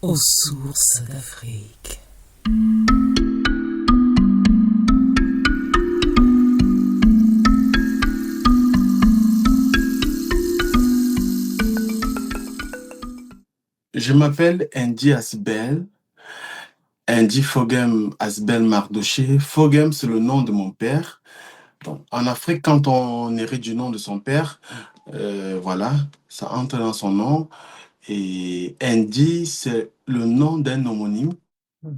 Aux sources d'Afrique. Je m'appelle Andy Asbel, Andy Fogem Asbel Mardoché. Fogem, c'est le nom de mon père. Donc, en Afrique, quand on hérite du nom de son père, voilà, ça entre dans son nom. Et Andy, c'est le nom d'un homonyme.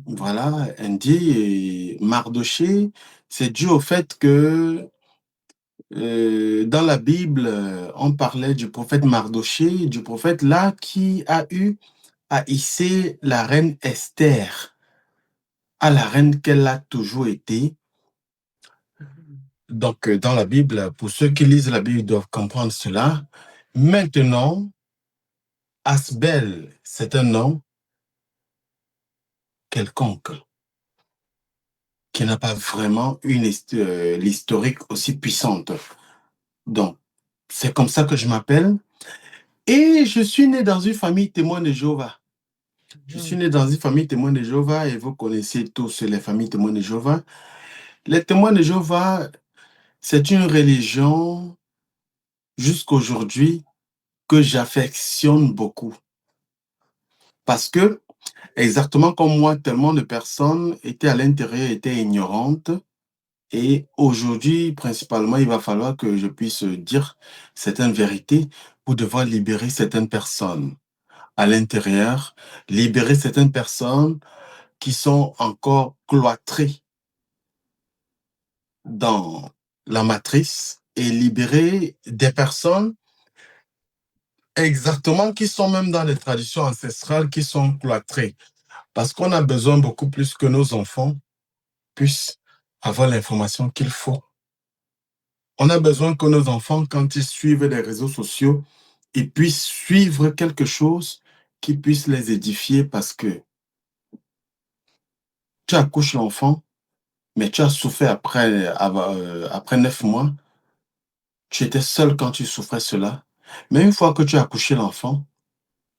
Voilà, Andy et Mardoché, c'est dû au fait que dans la Bible, on parlait du prophète Mardoché, du prophète là qui a eu à hisser la reine Esther à la reine qu'elle a toujours été. Donc, dans la Bible, pour ceux qui lisent la Bible, ils doivent comprendre cela. Maintenant, Asbel, c'est un nom quelconque qui n'a pas vraiment l'historique aussi puissante. Donc, c'est comme ça que je m'appelle. Et je suis né dans une famille témoin de Jéhovah. Je suis né dans une famille témoin de Jéhovah et vous connaissez tous les familles témoins de Jéhovah. Les témoins de Jéhovah, c'est une religion jusqu'aujourd'hui que j'affectionne beaucoup. Parce que, exactement comme moi, tellement de personnes étaient à l'intérieur, étaient ignorantes. Et aujourd'hui, principalement, il va falloir que je puisse dire certaines vérités pour devoir libérer certaines personnes à l'intérieur, libérer certaines personnes qui sont encore cloîtrées dans la matrice et libérer des personnes exactement qui sont même dans les traditions ancestrales qui sont cloîtrées. Parce qu'on a besoin beaucoup plus que nos enfants puissent avoir l'information qu'il faut. On a besoin que nos enfants, quand ils suivent les réseaux sociaux, ils puissent suivre quelque chose qui puisse les édifier parce que tu accouches l'enfant, mais tu as souffert après 9 mois. Tu étais seul quand tu souffrais cela. Mais une fois que tu as accouché l'enfant,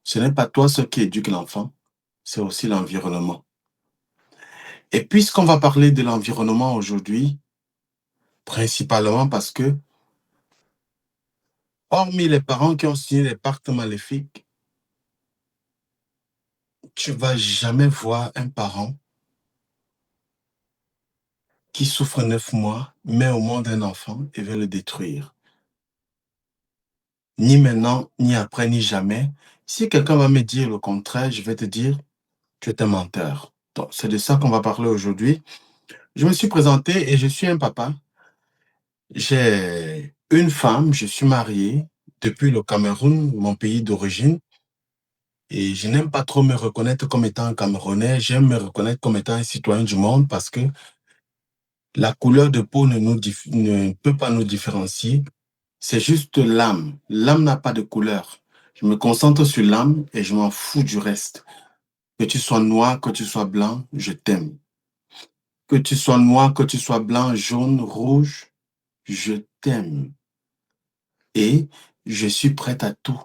ce n'est pas toi ce qui éduque l'enfant, c'est aussi l'environnement. Et puisqu'on va parler de l'environnement aujourd'hui, principalement parce que hormis les parents qui ont signé les pactes maléfiques, tu vas jamais voir un parent qui souffre 9 mois, met au monde un enfant et veut le détruire. Ni maintenant, ni après, ni jamais. Si quelqu'un va me dire le contraire, je vais te dire, tu es un menteur. Donc, c'est de ça qu'on va parler aujourd'hui. Je me suis présenté et je suis un papa. J'ai une femme, je suis marié depuis le Cameroun, mon pays d'origine. Et je n'aime pas trop me reconnaître comme étant un Camerounais, j'aime me reconnaître comme étant un citoyen du monde parce que la couleur de peau ne peut pas nous différencier. C'est juste l'âme. L'âme n'a pas de couleur. Je me concentre sur l'âme et je m'en fous du reste. Que tu sois noir, que tu sois blanc, je t'aime. Que tu sois noir, que tu sois blanc, jaune, rouge, je t'aime. Et je suis prête à tout.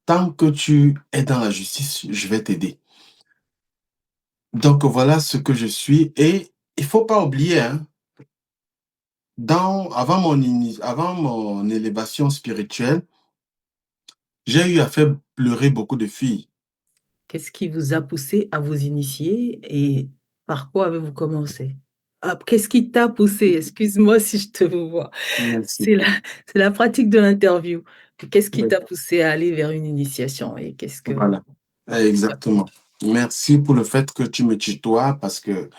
Tant que tu es dans la justice, je vais t'aider. Donc voilà ce que je suis. Et il faut pas oublier, hein, avant mon élévation spirituelle, j'ai eu à faire pleurer beaucoup de filles. Qu'est-ce qui vous a poussé à vous initier et par quoi avez-vous commencé? Ah, qu'est-ce qui t'a poussé? Excuse-moi si je te vois. Merci. C'est la pratique de l'interview. Qu'est-ce qui Oui, t'a poussé à aller vers une initiation et qu'est-ce que voilà, exactement. Merci pour le fait que tu me tutoies parce que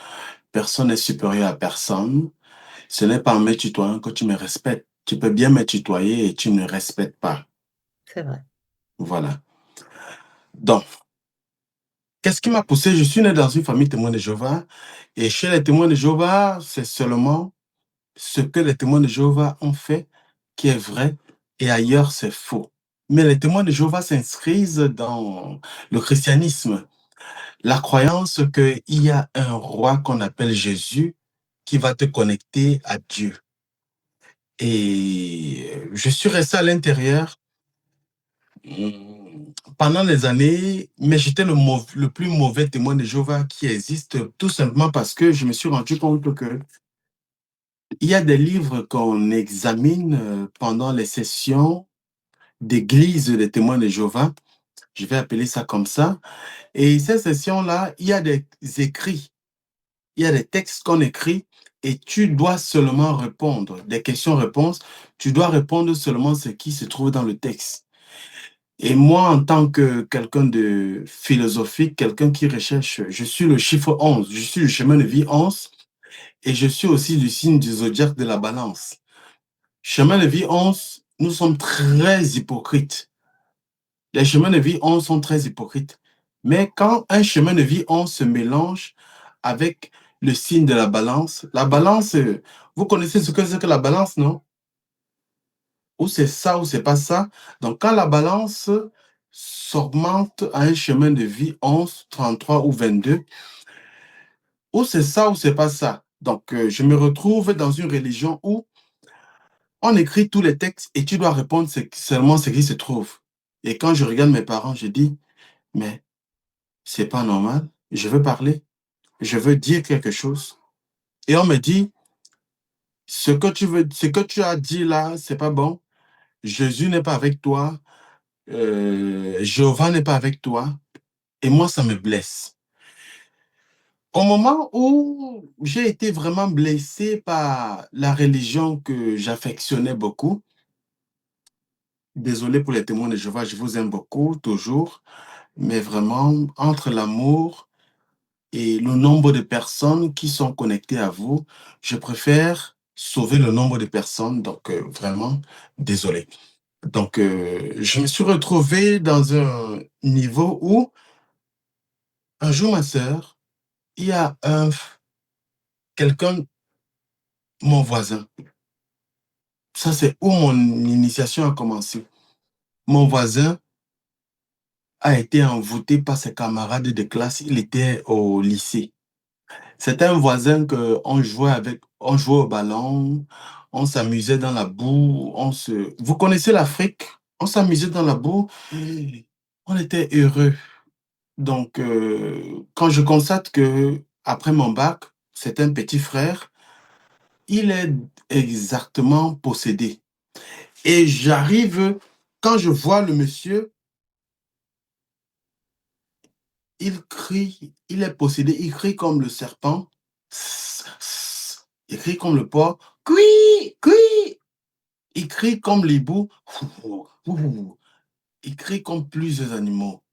personne n'est supérieur à personne. Ce n'est pas en me tutoyant que tu me respectes. Tu peux bien me tutoyer et tu ne respectes pas. c'est vrai. Voilà. Donc, qu'est-ce qui m'a poussé? Je suis né dans une famille témoin de Jéhovah et chez les témoins de Jéhovah, c'est seulement ce que les témoins de Jéhovah ont fait qui est vrai et ailleurs c'est faux. Mais les témoins de Jéhovah s'inscrivent dans le christianisme, la croyance qu'il y a un roi qu'on appelle Jésus qui va te connecter à Dieu. Et je suis resté à l'intérieur pendant des années, mais j'étais le plus mauvais témoin de Jéhovah qui existe, tout simplement parce que je me suis rendu compte que il y a des livres qu'on examine pendant les sessions d'église des témoins de Jéhovah. Je vais appeler ça comme ça. Et ces sessions-là, il y a des écrits, il y a des textes qu'on écrit et tu dois seulement répondre. Des questions-réponses, tu dois répondre seulement ce qui se trouve dans le texte. Et moi, en tant que quelqu'un de philosophique, quelqu'un qui recherche, je suis le chiffre 11, je suis le chemin de vie 11 et je suis aussi du signe du zodiaque de la balance. Chemin de vie 11, nous sommes très hypocrites. Les chemins de vie 11 sont très hypocrites. Mais quand un chemin de vie 11 se mélange avec le signe de la balance, vous connaissez ce que c'est que la balance, non? Ou c'est ça ou c'est pas ça. Donc, quand la balance s'augmente à un chemin de vie 11, 33 ou 22, ou c'est ça ou c'est pas ça. Donc, je me retrouve dans une religion où on écrit tous les textes et tu dois répondre seulement ce qui se trouve. Et quand je regarde mes parents, je dis, mais c'est pas normal. Je veux parler. Je veux dire quelque chose. Et on me dit, ce que tu as dit là, c'est pas bon. Jésus n'est pas avec toi. Jéhovah n'est pas avec toi. Et moi, ça me blesse. Au moment où j'ai été vraiment blessé par la religion que j'affectionnais beaucoup, désolé pour les témoins de Jéhovah, je vous aime beaucoup, toujours, mais vraiment, entre l'amour et le nombre de personnes qui sont connectées à vous, je préfère sauver le nombre de personnes. Donc, vraiment, désolé. Donc, je me suis retrouvé dans un niveau où, un jour, ma sœur, il y a quelqu'un, mon voisin. Ça, c'est où mon initiation a commencé. Mon voisin a été envoûté par ses camarades de classe. Il était au lycée. C'était un voisin que on jouait au ballon, on s'amusait dans la boue, Vous connaissez l'Afrique? On s'amusait dans la boue, on était heureux. Donc, quand je constate que après mon bac, c'est un petit frère, il est exactement possédé. Et j'arrive, quand je vois le monsieur, il crie, il est possédé, il crie comme le serpent, il crie comme le porc, cui, cui, il crie comme l'hibou, il crie comme plusieurs animaux.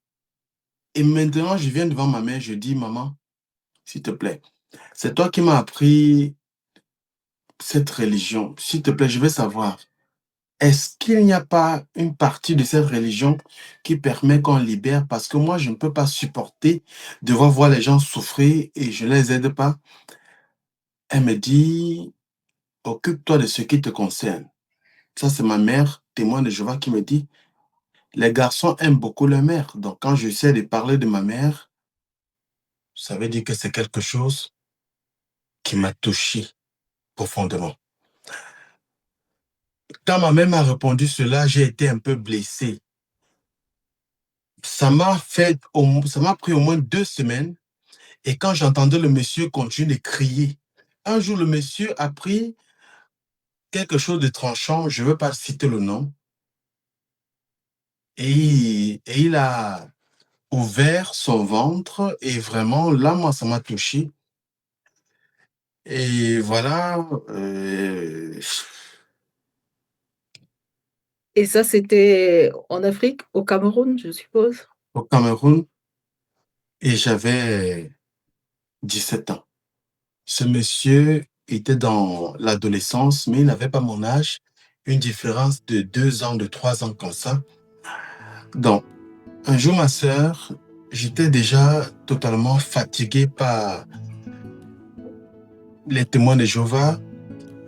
Et maintenant, je viens devant ma mère, je dis, maman, s'il te plaît, c'est toi qui m'as appris cette religion. S'il te plaît, je veux savoir, est-ce qu'il n'y a pas une partie de cette religion qui permet qu'on libère? Parce que moi, je ne peux pas supporter de voir les gens souffrir et je ne les aide pas. Elle me dit, occupe-toi de ce qui te concerne. Ça, c'est ma mère, témoin de Jéhovah, qui me dit, les garçons aiment beaucoup leur mère. Donc, quand j'essaie de parler de ma mère, ça veut dire que c'est quelque chose qui m'a touché profondément. Quand ma mère m'a répondu cela, j'ai été un peu blessé. Ça m'a pris au moins 2 semaines. Et quand j'entendais le monsieur continuer de crier, un jour, le monsieur a pris quelque chose de tranchant, je ne veux pas citer le nom, et il a ouvert son ventre, et vraiment, là, moi, ça m'a touché. Et voilà, Et ça, c'était en Afrique, au Cameroun, je suppose? au Cameroun, et j'avais 17 ans. Ce monsieur était dans l'adolescence, mais il n'avait pas mon âge, une différence de 2 ans, de 3 ans comme ça. Donc, un jour, ma sœur, j'étais déjà totalement fatigué par les témoins de Jéhovah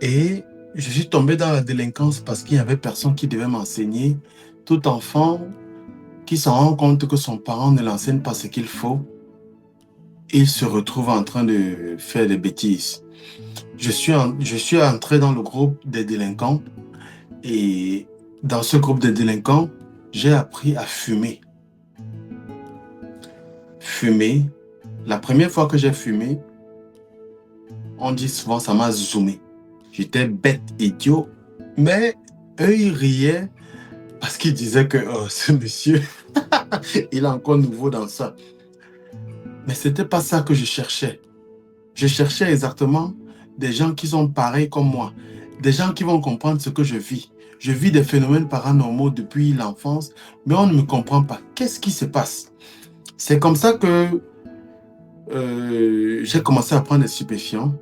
et je suis tombé dans la délinquance parce qu'il n'y avait personne qui devait m'enseigner. Tout enfant qui s'en rend compte que son parent ne l'enseigne pas ce qu'il faut, il se retrouve en train de faire des bêtises. Je suis entré dans le groupe des délinquants et dans ce groupe de délinquants, j'ai appris à fumer. fumer. La première fois que j'ai fumé, on dit souvent ça m'a zoomé. J'étais bête, idiot. Mais eux, ils riaient parce qu'ils disaient que oh, ce monsieur, il est encore nouveau dans ça. Mais ce n'était pas ça que je cherchais. Je cherchais exactement des gens qui sont pareils comme moi. Des gens qui vont comprendre ce que je vis. Je vis des phénomènes paranormaux depuis l'enfance, mais on ne me comprend pas. Qu'est-ce qui se passe? C'est comme ça que j'ai commencé à prendre des stupéfiants.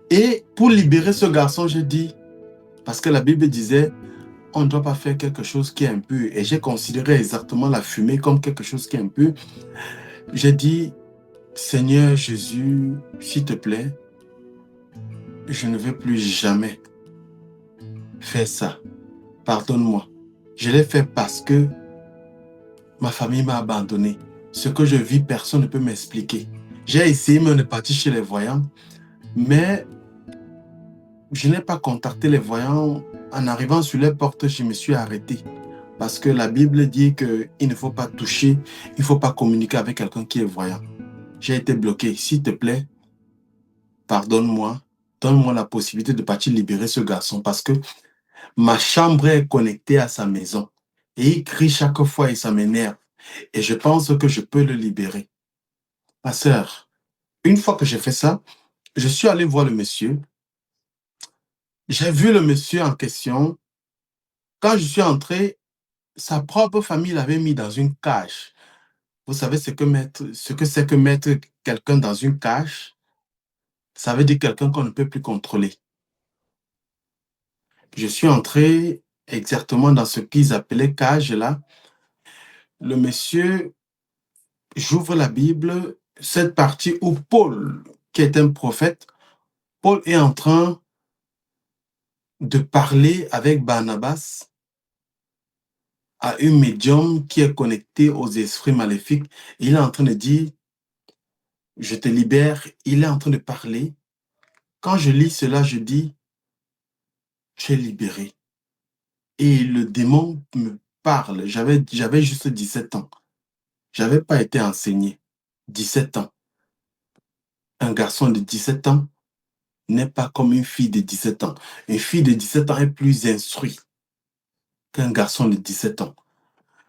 Et pour libérer ce garçon, j'ai dit, parce que la Bible disait, on ne doit pas faire quelque chose qui est impur. Et j'ai considéré exactement la fumée comme quelque chose qui est impur. J'ai dit, Seigneur Jésus, s'il te plaît, je ne veux plus jamais faire ça. Pardonne-moi. Je l'ai fait parce que ma famille m'a abandonné. Ce que je vis, personne ne peut m'expliquer. J'ai essayé même de partir chez les voyants, mais je n'ai pas contacté les voyants. En arrivant sur les portes, je me suis arrêté. Parce que la Bible dit qu'il ne faut pas toucher, il ne faut pas communiquer avec quelqu'un qui est voyant. J'ai été bloqué. S'il te plaît, pardonne-moi. Donne-moi la possibilité de partir libérer ce garçon parce que ma chambre est connectée à sa maison. Et il crie chaque fois et ça m'énerve. Et je pense que je peux le libérer. Ma sœur, une fois que j'ai fait ça, je suis allé voir le monsieur. J'ai vu le monsieur en question. Quand je suis entré, sa propre famille l'avait mis dans une cage. Vous savez ce que c'est que mettre quelqu'un dans une cage? Ça veut dire quelqu'un qu'on ne peut plus contrôler. Je suis entré exactement dans ce qu'ils appelaient cage là. Le monsieur, j'ouvre la Bible, cette partie où Paul, qui est un prophète, Paul est en train de parler avec Barnabas à une médium qui est connectée aux esprits maléfiques. Il est en train de dire, je te libère. Il est en train de parler. Quand je lis cela, je dis, tu es libéré. Et le démon me parle. J'avais juste 17 ans. J'avais pas été enseigné. 17 ans. Un garçon de 17 ans n'est pas comme une fille de 17 ans. Une fille de 17 ans est plus instruite qu'un garçon de 17 ans.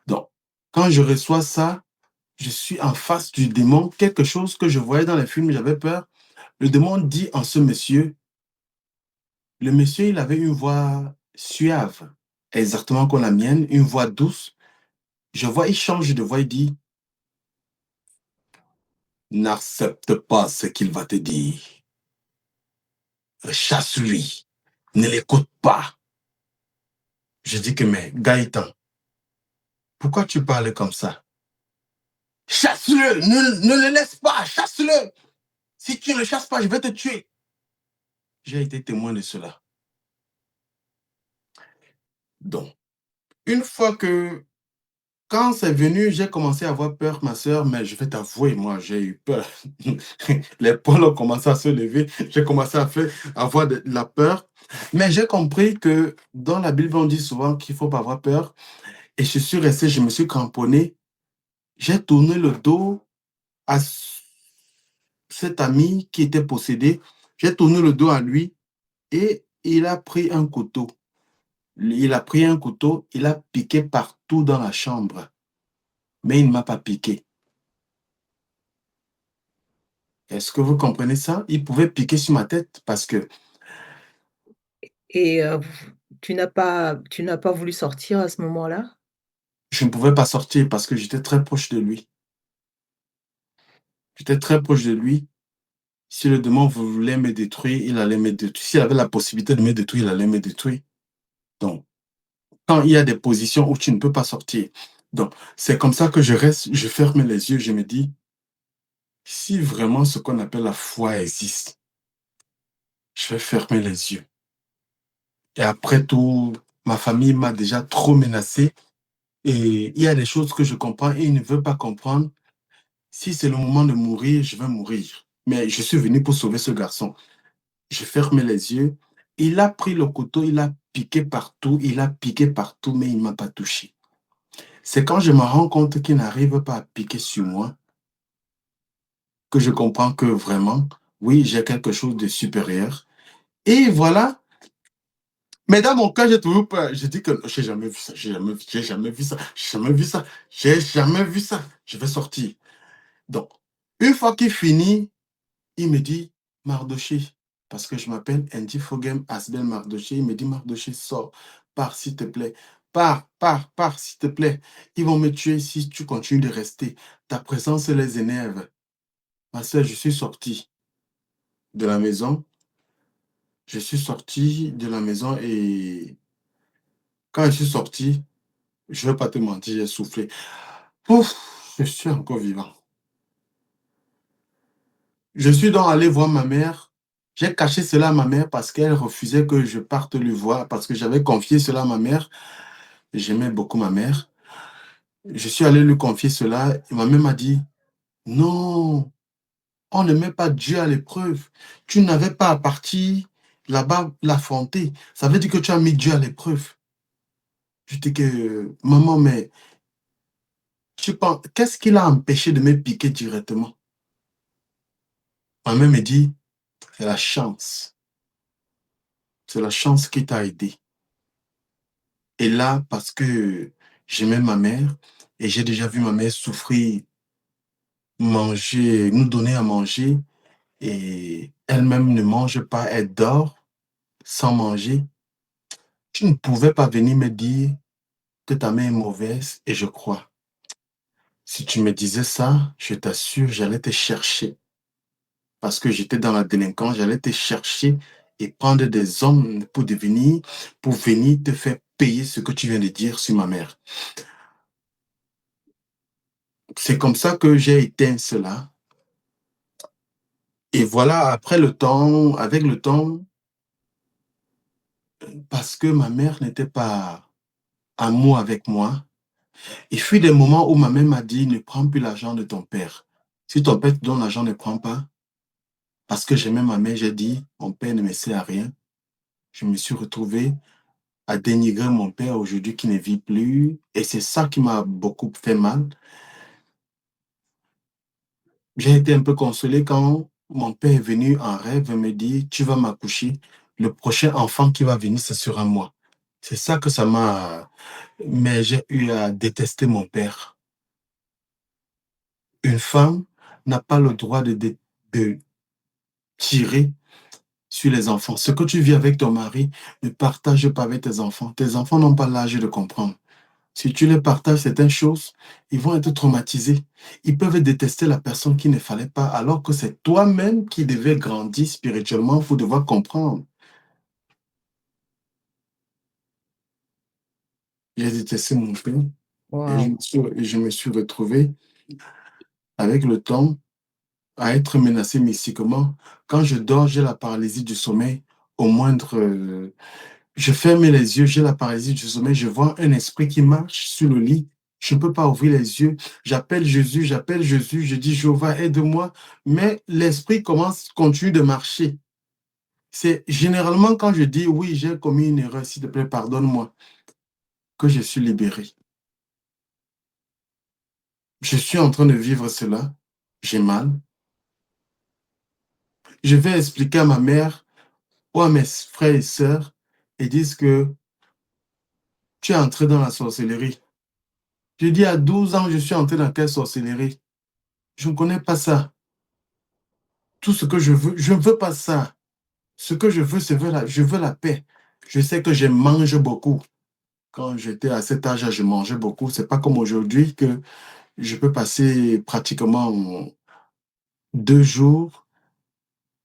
Donc, quand je reçois ça, je suis en face du démon, quelque chose que je voyais dans les films, j'avais peur. Le démon dit en ce monsieur, le monsieur, il avait une voix suave, exactement comme la mienne, une voix douce. Je vois, il change de voix, il dit, n'accepte pas ce qu'il va te dire. Chasse-lui. Ne l'écoute pas. Je dis que, mais Gaëtan, pourquoi tu parles comme ça? Chasse-le, ne le laisse pas, chasse-le. Si tu ne le chasses pas, je vais te tuer. J'ai été témoin de cela. Donc, une fois que, quand c'est venu, j'ai commencé à avoir peur, ma soeur, mais je vais t'avouer, moi, j'ai eu peur. Les poils ont commencé à se lever, j'ai commencé à avoir de la peur. Mais j'ai compris que dans la Bible, on dit souvent qu'il ne faut pas avoir peur. Et je suis resté, je me suis cramponné. J'ai tourné le dos à cet ami qui était possédé. J'ai tourné le dos à lui et il a pris un couteau. Il a pris un couteau, il a piqué partout dans la chambre. Mais il ne m'a pas piqué. Est-ce que vous comprenez ça? Il pouvait piquer sur ma tête parce que Et tu n'as pas voulu sortir à ce moment-là? je ne pouvais pas sortir parce que j'étais très proche de lui. J'étais très proche de lui. Si le démon voulait me détruire, il allait me détruire. S'il avait la possibilité de me détruire, il allait me détruire. Donc, quand il y a des positions où tu ne peux pas sortir. Donc, c'est comme ça que je reste, je ferme les yeux, je me dis, si vraiment ce qu'on appelle la foi existe, je vais fermer les yeux. Et après tout, ma famille m'a déjà trop menacé. Et il y a des choses que je comprends et il ne veut pas comprendre. Si c'est le moment de mourir, je vais mourir. Mais je suis venu pour sauver ce garçon. Je ferme les yeux. Il a pris le couteau, il a piqué partout, mais il ne m'a pas touché. C'est quand je me rends compte qu'il n'arrive pas à piquer sur moi que je comprends que vraiment, oui, j'ai quelque chose de supérieur. Et voilà. Mais dans mon cas, j'ai toujours peur. Je dis que j'ai jamais vu ça, j'ai jamais vu ça, j'ai jamais vu ça, j'ai jamais vu ça. Je vais sortir. Donc, une fois qu'il finit, il me dit, Mardoché, parce que je m'appelle Andy Fogem Asbel Mardoché. Il me dit, Mardoché, sors, pars, s'il te plaît. Pars, pars, pars, s'il te plaît. Ils vont me tuer si tu continues de rester. Ta présence les énerve. Ma soeur, je suis sorti de la maison. Je suis sorti de la maison et quand je suis sorti, je ne vais pas te mentir, j'ai soufflé. Ouf, je suis encore vivant. Je suis donc allé voir ma mère. J'ai caché cela à ma mère parce qu'elle refusait que je parte lui voir, parce que j'avais confié cela à ma mère. J'aimais beaucoup ma mère. Je suis allé lui confier cela et ma mère m'a dit, non, on ne met pas Dieu à l'épreuve. Tu n'avais pas à partir là-bas l'affronter. Ça veut dire que tu as mis Dieu à l'épreuve. Je dis que, maman, mais tu penses, qu'est-ce qui l'a empêché de me piquer directement? Ma mère me dit, c'est la chance. C'est la chance qui t'a aidé. Et là, parce que j'aimais ma mère et j'ai déjà vu ma mère souffrir, manger, nous donner à manger et elle-même ne mange pas, elle dort sans manger. Tu ne pouvais pas venir me dire que ta mère est mauvaise et je crois. Si tu me disais ça, je t'assure, j'allais te chercher. Parce que j'étais dans la délinquance, j'allais te chercher et prendre des hommes pour venir te faire payer ce que tu viens de dire sur ma mère. C'est comme ça que j'ai éteint cela. Et voilà, après le temps, avec le temps, parce que ma mère n'était pas amour avec moi, il fut des moments où ma mère m'a dit, ne prends plus l'argent de ton père. Si ton père te donne l'argent, ne prends pas. Parce que j'aimais ma mère, j'ai dit, mon père ne me sert à rien. Je me suis retrouvé à dénigrer mon père aujourd'hui qui ne vit plus. Et c'est ça qui m'a beaucoup fait mal. J'ai été un peu consolé quand mon père est venu en rêve et me dit, tu vas m'accoucher. Le prochain enfant qui va venir, ce sera moi. C'est ça que ça m'a... Mais j'ai eu à détester mon père. Une femme n'a pas le droit de tirer sur les enfants. Ce que tu vis avec ton mari, ne partage pas avec tes enfants. Tes enfants n'ont pas l'âge de comprendre. Si tu les partages certaines choses, ils vont être traumatisés. Ils peuvent détester la personne qu'il ne fallait pas, alors que c'est toi-même qui devais grandir spirituellement pour devoir comprendre. J'ai détesté mon père et Waouh. je me suis retrouvé avec le temps à être menacé mystiquement. Quand je dors, j'ai la paralysie du sommeil. Au moindre, je ferme les yeux, j'ai la paralysie du sommeil. Je vois un esprit qui marche sur le lit. Je ne peux pas ouvrir les yeux. J'appelle Jésus. Je dis, Jéhovah, aide-moi. Mais l'esprit continue de marcher. C'est généralement quand je dis, oui, j'ai commis une erreur, s'il te plaît, pardonne-moi, que je suis libéré. Je suis en train de vivre cela. J'ai mal. Je vais expliquer à ma mère ou à mes frères et sœurs et disent que tu es entré dans la sorcellerie. Je dis à 12 ans, je suis entré dans quelle sorcellerie? Je ne connais pas ça. Tout ce que je ne veux pas ça. Ce que je veux, je veux la paix. Je sais que je mange beaucoup. Quand j'étais à cet âge, je mangeais beaucoup. C'est pas comme aujourd'hui que je peux passer pratiquement 2 jours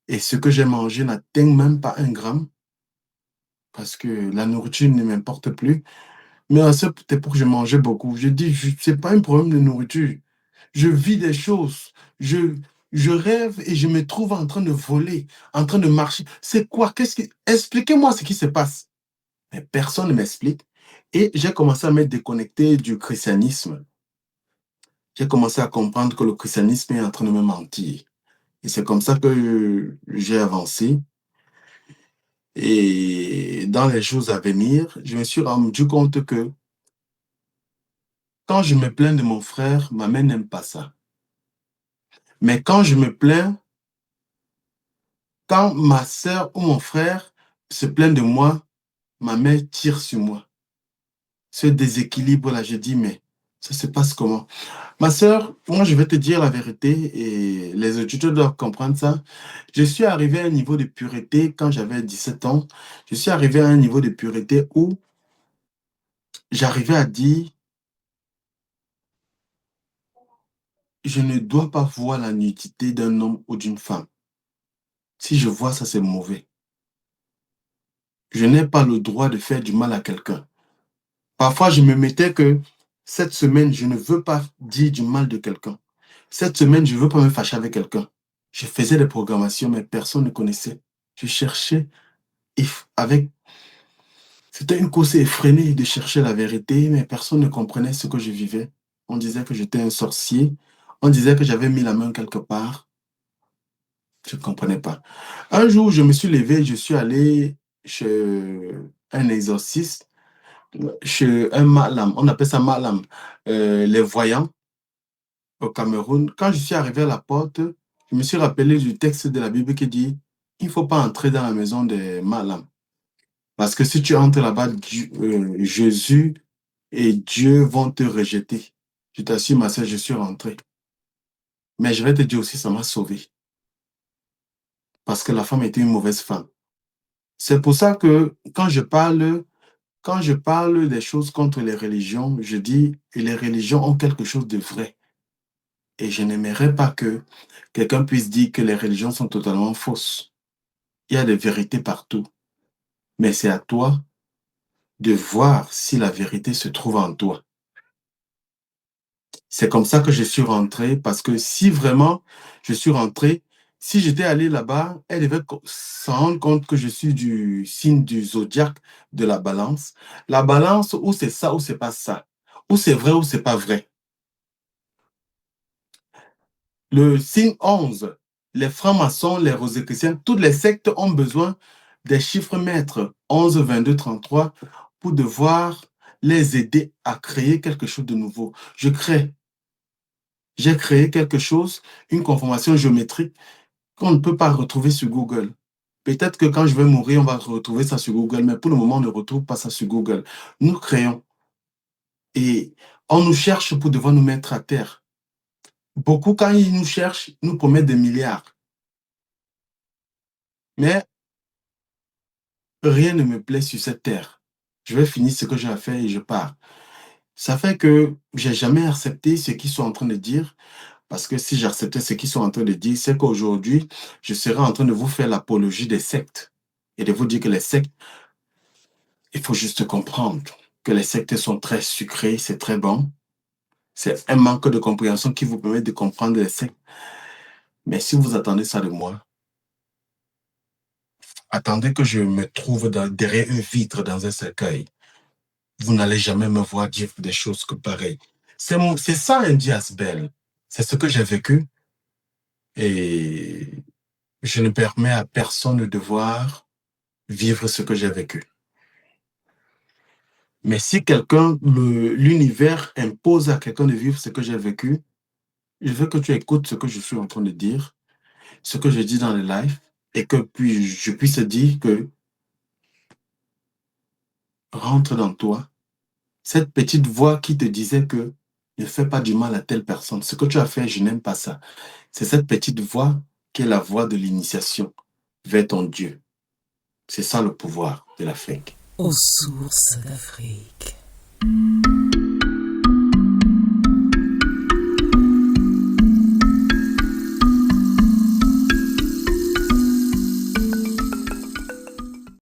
et ce que j'ai mangé n'atteint même pas 1 gramme parce que la nourriture ne m'importe plus. Mais à cette époque, je mangeais beaucoup. Je dis, c'est pas un problème de nourriture. Je vis des choses. Je rêve et je me trouve en train de voler, en train de marcher. C'est quoi? Expliquez-moi ce qui se passe. Mais personne ne m'explique. Et j'ai commencé à me déconnecter du christianisme. J'ai commencé à comprendre que le christianisme est en train de me mentir. Et c'est comme ça que j'ai avancé. Et dans les jours à venir, je me suis rendu compte que quand je me plains de mon frère, ma mère n'aime pas ça. Mais quand je me plains, quand ma sœur ou mon frère se plaint de moi, ma mère tire sur moi. Ce déséquilibre-là, je dis, mais ça se passe comment? Ma sœur, moi, je vais te dire la vérité et les auditeurs doivent comprendre ça. Je suis arrivé à un niveau de pureté quand j'avais 17 ans. Je suis arrivé à un niveau de pureté où j'arrivais à dire, je ne dois pas voir la nudité d'un homme ou d'une femme. Si je vois ça, c'est mauvais. Je n'ai pas le droit de faire du mal à quelqu'un. Parfois, je me mettais que cette semaine, je ne veux pas dire du mal de quelqu'un. Cette semaine, je ne veux pas me fâcher avec quelqu'un. Je faisais des programmations, mais personne ne connaissait. Je cherchais avec... C'était une course effrénée de chercher la vérité, mais personne ne comprenait ce que je vivais. On disait que j'étais un sorcier. On disait que j'avais mis la main quelque part. Je ne comprenais pas. Un jour, je me suis levé, je suis allé chez un exorciste, chez un malam, on appelle ça malam, les voyants au Cameroun. Quand je suis arrivé à la porte, je me suis rappelé du texte de la Bible qui dit, il ne faut pas entrer dans la maison des malams. Parce que si tu entres là-bas, Jésus et Dieu vont te rejeter. Je t'assure, ma soeur, je suis rentré. Mais je vais te dire aussi, ça m'a sauvé. Parce que la femme était une mauvaise femme. C'est pour ça que quand je parle des choses contre les religions, je dis que les religions ont quelque chose de vrai. Et je n'aimerais pas que quelqu'un puisse dire que les religions sont totalement fausses. Il y a des vérités partout. Mais c'est à toi de voir si la vérité se trouve en toi. C'est comme ça que je suis rentré, parce que si vraiment je suis rentré, si j'étais allé là-bas, elle devait se rendre compte que je suis du signe du zodiaque de la balance. La balance, ou c'est ça, ou c'est pas ça. Ou c'est vrai, ou c'est pas vrai. Le signe 11, les francs-maçons, les rosicruciens, toutes les sectes ont besoin des chiffres maîtres 11, 22, 33 pour devoir les aider à créer quelque chose de nouveau. J'ai créé quelque chose, une conformation géométrique qu'on ne peut pas retrouver sur Google. Peut-être que quand je vais mourir, on va retrouver ça sur Google, mais pour le moment, on ne retrouve pas ça sur Google. Nous créons et on nous cherche pour devoir nous mettre à terre. Beaucoup, quand ils nous cherchent, nous promettent des milliards. Mais rien ne me plaît sur cette terre. Je vais finir ce que j'ai à faire et je pars. Ça fait que j'ai jamais accepté ce qu'ils sont en train de dire, parce que si j'acceptais ce qu'ils sont en train de dire, c'est qu'aujourd'hui, je serais en train de vous faire l'apologie des sectes et de vous dire que les sectes, il faut juste comprendre que les sectes sont très sucrées, c'est très bon. C'est un manque de compréhension qui vous permet de comprendre les sectes. Mais si vous attendez ça de moi, attendez que je me trouve derrière une vitre dans un cercueil. Vous n'allez jamais me voir dire des choses que pareilles. C'est ça un diasbel. C'est ce que j'ai vécu et je ne permets à personne de devoir vivre ce que j'ai vécu. Mais si l'univers impose à quelqu'un de vivre ce que j'ai vécu, je veux que tu écoutes ce que je suis en train de dire, ce que je dis dans les lives, et que puis je puisse dire que rentre dans toi cette petite voix qui te disait que ne fais pas du mal à telle personne. Ce que tu as fait, je n'aime pas ça. C'est cette petite voix qui est la voix de l'initiation vers ton Dieu. C'est ça le pouvoir de l'Afrique. Aux sources d'Afrique.